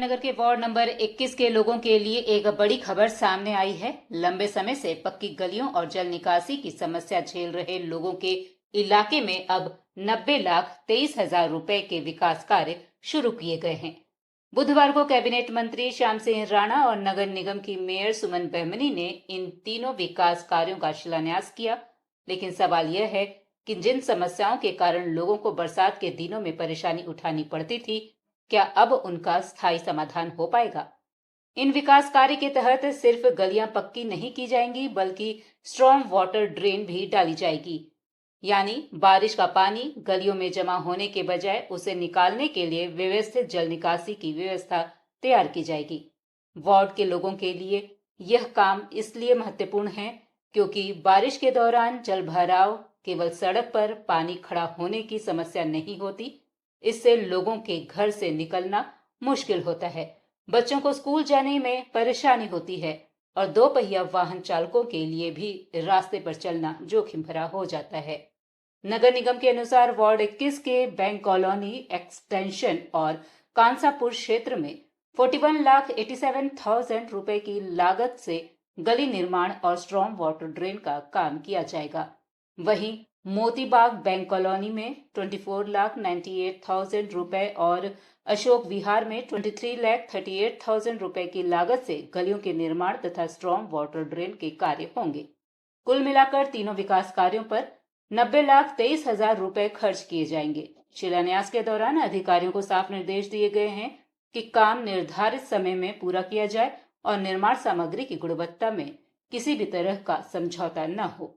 नगर के ward number 21 के लोगों के लिए एक बड़ी खबर सामने आई है। लंबे समय से पक्की गलियों और जल निकासी की समस्या झेल रहे लोगों के इलाके में अब 90,23,000 रुपए के विकास कार्य शुरू किए गए हैं। बुधवार को कैबिनेट मंत्री श्याम सिंह राणा और नगर निगम की मेयर सुमन बेहमनी ने इन तीनों विकास कार्यों का शिलान्यास किया। लेकिन सवाल यह है कि जिन समस्याओं के कारण लोगों को बरसात के दिनों में परेशानी उठानी पड़ती थी, क्या अब उनका स्थायी समाधान हो पाएगा? इन विकास कार्य के तहत सिर्फ गलियां पक्की नहीं की जाएंगी, बल्कि स्ट्रॉन्ग वाटर ड्रेन भी डाली जाएगी। यानी बारिश का पानी गलियों में जमा होने के बजाय उसे निकालने के लिए व्यवस्थित जल निकासी की व्यवस्था तैयार की जाएगी। वार्ड के लोगों के लिए यह काम इसलिए महत्वपूर्ण है क्योंकि बारिश के दौरान जल भराव केवल सड़क पर पानी खड़ा होने की समस्या नहीं होती, इससे लोगों के घर से निकलना मुश्किल होता है, बच्चों को स्कूल जाने में परेशानी होती है और दो पहिया वाहन चालकों के लिए भी रास्ते पर चलना जोखिम भरा हो जाता है। नगर निगम के अनुसार वार्ड 21 के बैंक कॉलोनी एक्सटेंशन और कांसापुर क्षेत्र में 41,87,000 रुपए की लागत से गली निर्माण और स्ट्रॉन्ग वाटर ड्रेन का काम किया जाएगा। वहीं मोतीबाग बैंक कॉलोनी में 24,98,000 रुपए और अशोक विहार में 23,38,000 रुपए की लागत से गलियों के निर्माण तथा स्ट्रॉन्ग वाटर ड्रेन के कार्य होंगे। कुल मिलाकर तीनों विकास कार्यों पर 90,23,000 रुपए खर्च किए जाएंगे। शिलान्यास के दौरान अधिकारियों को साफ निर्देश दिए गए हैं कि काम निर्धारित समय में पूरा किया जाए और निर्माण सामग्री की गुणवत्ता में किसी भी तरह का समझौता न हो।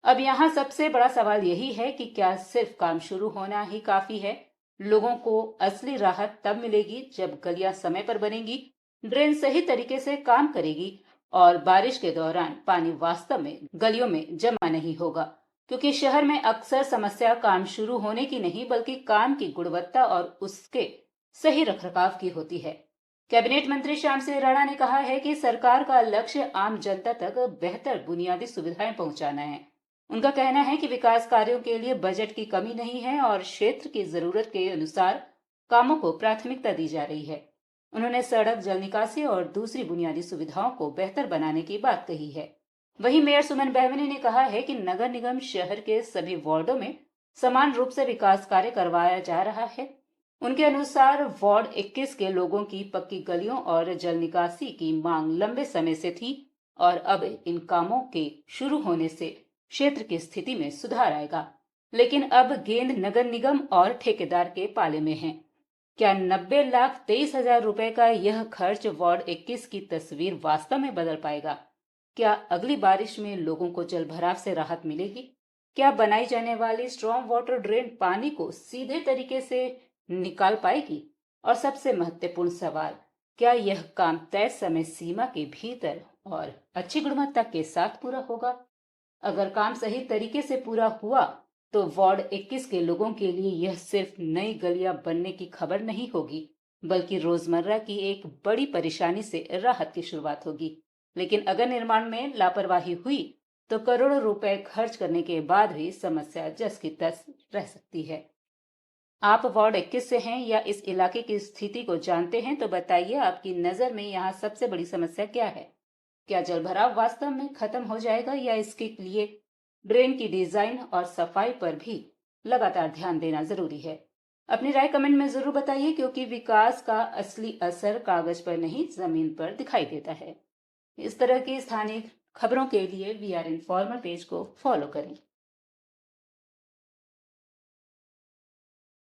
अब यहाँ सबसे बड़ा सवाल यही है कि क्या सिर्फ काम शुरू होना ही काफी है? लोगों को असली राहत तब मिलेगी जब गलियां समय पर बनेंगी, ड्रेन सही तरीके से काम करेगी और बारिश के दौरान पानी वास्तव में गलियों में जमा नहीं होगा। क्योंकि शहर में अक्सर समस्या काम शुरू होने की नहीं, बल्कि काम की गुणवत्ता और उसके सही रखरखाव की होती है। कैबिनेट मंत्री श्याम सिंह राणा ने कहा है कि सरकार का लक्ष्य आम जनता तक बेहतर बुनियादी सुविधाएं पहुंचाना है। उनका कहना है कि विकास कार्यों के लिए बजट की कमी नहीं है और क्षेत्र की जरूरत के अनुसार कामों को प्राथमिकता दी जा रही है। उन्होंने सड़क, जल निकासी और दूसरी बुनियादी सुविधाओं को बेहतर बनाने की बात कही है। वहीं मेयर सुमन बेहमनी ने कहा है कि नगर निगम शहर के सभी वार्डों में समान रूप से विकास कार्य करवाया जा रहा है। उनके अनुसार वार्ड 21 के लोगों की पक्की गलियों और जल निकासी की मांग लंबे समय से थी और अब इन कामों के शुरू होने से क्षेत्र की स्थिति में सुधार आएगा। लेकिन अब गेंद नगर निगम और ठेकेदार के पाले में है। क्या 90,23,000 रुपए का यह खर्च वार्ड 21 की तस्वीर वास्तव में बदल पाएगा? क्या अगली बारिश में लोगों को जल भराव से राहत मिलेगी? क्या बनाई जाने वाली स्ट्रॉन्ग वाटर ड्रेन पानी को सीधे तरीके से निकाल पाएगी? और सबसे महत्वपूर्ण सवाल, क्या यह काम तय समय सीमा के भीतर और अच्छी गुणवत्ता के साथ पूरा होगा? अगर काम सही तरीके से पूरा हुआ तो वार्ड 21 के लोगों के लिए यह सिर्फ नई गलियां बनने की खबर नहीं होगी, बल्कि रोजमर्रा की एक बड़ी परेशानी से राहत की शुरुआत होगी। लेकिन अगर निर्माण में लापरवाही हुई तो करोड़ों रुपए खर्च करने के बाद भी समस्या जस की तस रह सकती है। आप वार्ड 21 से हैं या इस इलाके की स्थिति को जानते हैं तो बताइए, आपकी नजर में यहाँ सबसे बड़ी समस्या क्या है? क्या जलभराव वास्तव में खत्म हो जाएगा या इसके लिए ड्रेन की डिजाइन और सफाई पर भी लगातार ध्यान देना जरूरी है? अपनी राय कमेंट में जरूर बताइए, क्योंकि विकास का असली असर कागज पर नहीं, जमीन पर दिखाई देता है। इस तरह की स्थानीय खबरों के लिए वी आर इन्फॉर्मर पेज को फॉलो करें।